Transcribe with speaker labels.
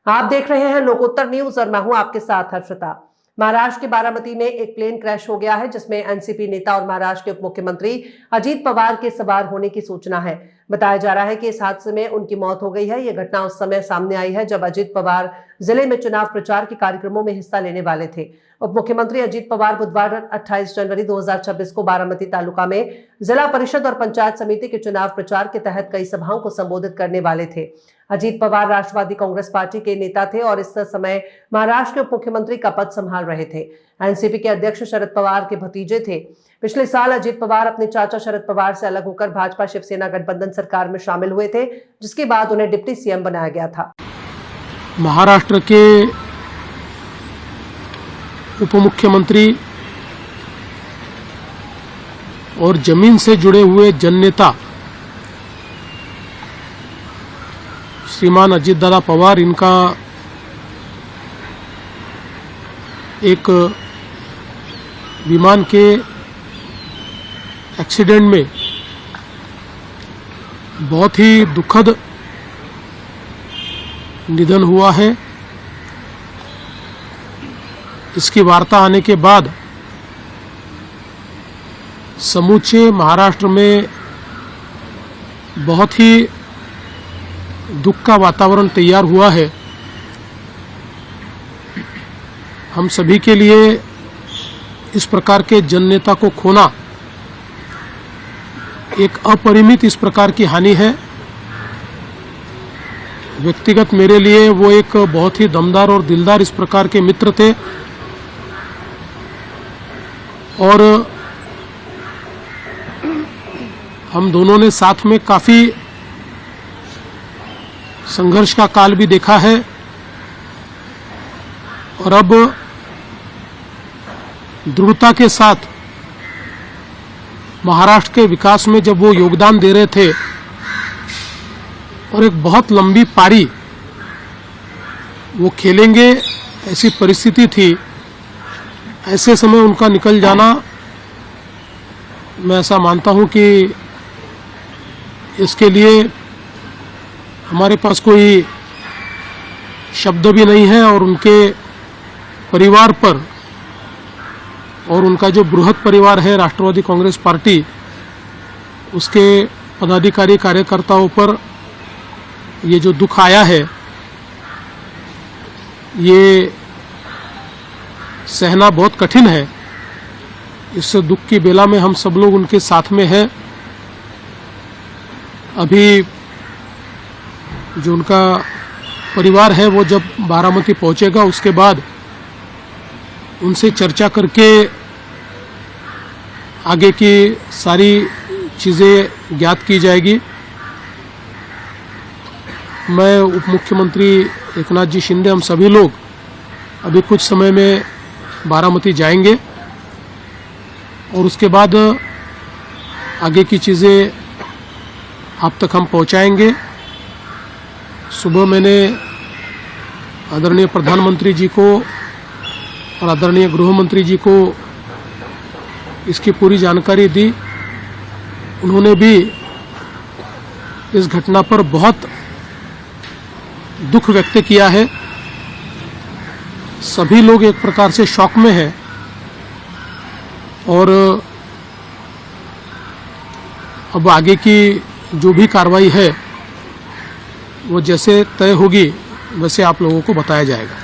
Speaker 1: आप देख रहे हैं लोकोत्तर न्यूज और मैं हूं आपके साथ हर्षिता। महाराष्ट्र के बारामती में एक प्लेन क्रैश हो गया है, जिसमें एनसीपी नेता और महाराष्ट्र के उप मुख्यमंत्री अजीत पवार के सवार होने की सूचना है। बताया जा रहा है कि इस हादसे में उनकी मौत हो गई है। यह घटना उस समय सामने आई है जब अजीत पवार जिले में चुनाव प्रचार के कार्यक्रमों में हिस्सा लेने वाले थे। उप मुख्यमंत्री अजीत पवार बुधवार 28 जनवरी 2026 को बारामती तालुका में जिला परिषद और पंचायत समिति के चुनाव प्रचार के तहत कई सभाओं को संबोधित करने वाले थे। अजीत पवार राष्ट्रवादी कांग्रेस पार्टी के नेता थे और इस समय महाराष्ट्र के उप मुख्यमंत्री का पद संभाल रहे थे। एनसीपी के अध्यक्ष शरद पवार के भतीजे थे। पिछले साल अजीत पवार अपने चाचा शरद पवार से अलग होकर भाजपा शिवसेना गठबंधन सरकार में शामिल हुए थे, जिसके बाद उन्हें डिप्टी सीएम बनाया गया था।
Speaker 2: महाराष्ट्र के उप मुख्यमंत्री और जमीन से जुड़े हुए जननेता श्रीमान अजीत दादा पवार, इनका एक विमान के एक्सीडेंट में बहुत ही दुखद निधन हुआ है। इसकी वार्ता आने के बाद समूचे महाराष्ट्र में बहुत ही दुख का वातावरण तैयार हुआ है। हम सभी के लिए इस प्रकार के जननेता को खोना एक अपरिमित इस प्रकार की हानि है। व्यक्तिगत मेरे लिए वो एक बहुत ही दमदार और दिलदार इस प्रकार के मित्र थे और हम दोनों ने साथ में काफी संघर्ष का काल भी देखा है और अब दृढ़ता के साथ महाराष्ट्र के विकास में जब वो योगदान दे रहे थे और एक बहुत लंबी पारी वो खेलेंगे, ऐसी परिस्थिति थी। ऐसे समय उनका निकल जाना, मैं ऐसा मानता हूं कि इसके लिए हमारे पास कोई शब्द भी नहीं है और उनके परिवार पर और उनका जो बृहद परिवार है राष्ट्रवादी कांग्रेस पार्टी, उसके पदाधिकारी कार्यकर्ताओं पर ये जो दुख आया है, ये सहना बहुत कठिन है। इस दुख की बेला में हम सब लोग उनके साथ में हैं। अभी जो उनका परिवार है वो जब बारामती पहुंचेगा, उसके बाद उनसे चर्चा करके आगे की सारी चीज़ें ज्ञात की जाएगी। मैं उप मुख्यमंत्री एकनाथ जी शिंदे, हम सभी लोग अभी कुछ समय में बारामती जाएंगे और उसके बाद आगे की चीज़ें आप तक हम पहुंचाएंगे। सुबह मैंने आदरणीय प्रधानमंत्री जी को और आदरणीय गृह मंत्री जी को इसकी पूरी जानकारी दी। उन्होंने भी इस घटना पर बहुत दुख व्यक्त किया है। सभी लोग एक प्रकार से शॉक में हैं और अब आगे की जो भी कार्रवाई है वो जैसे तय होगी वैसे आप लोगों को बताया जाएगा।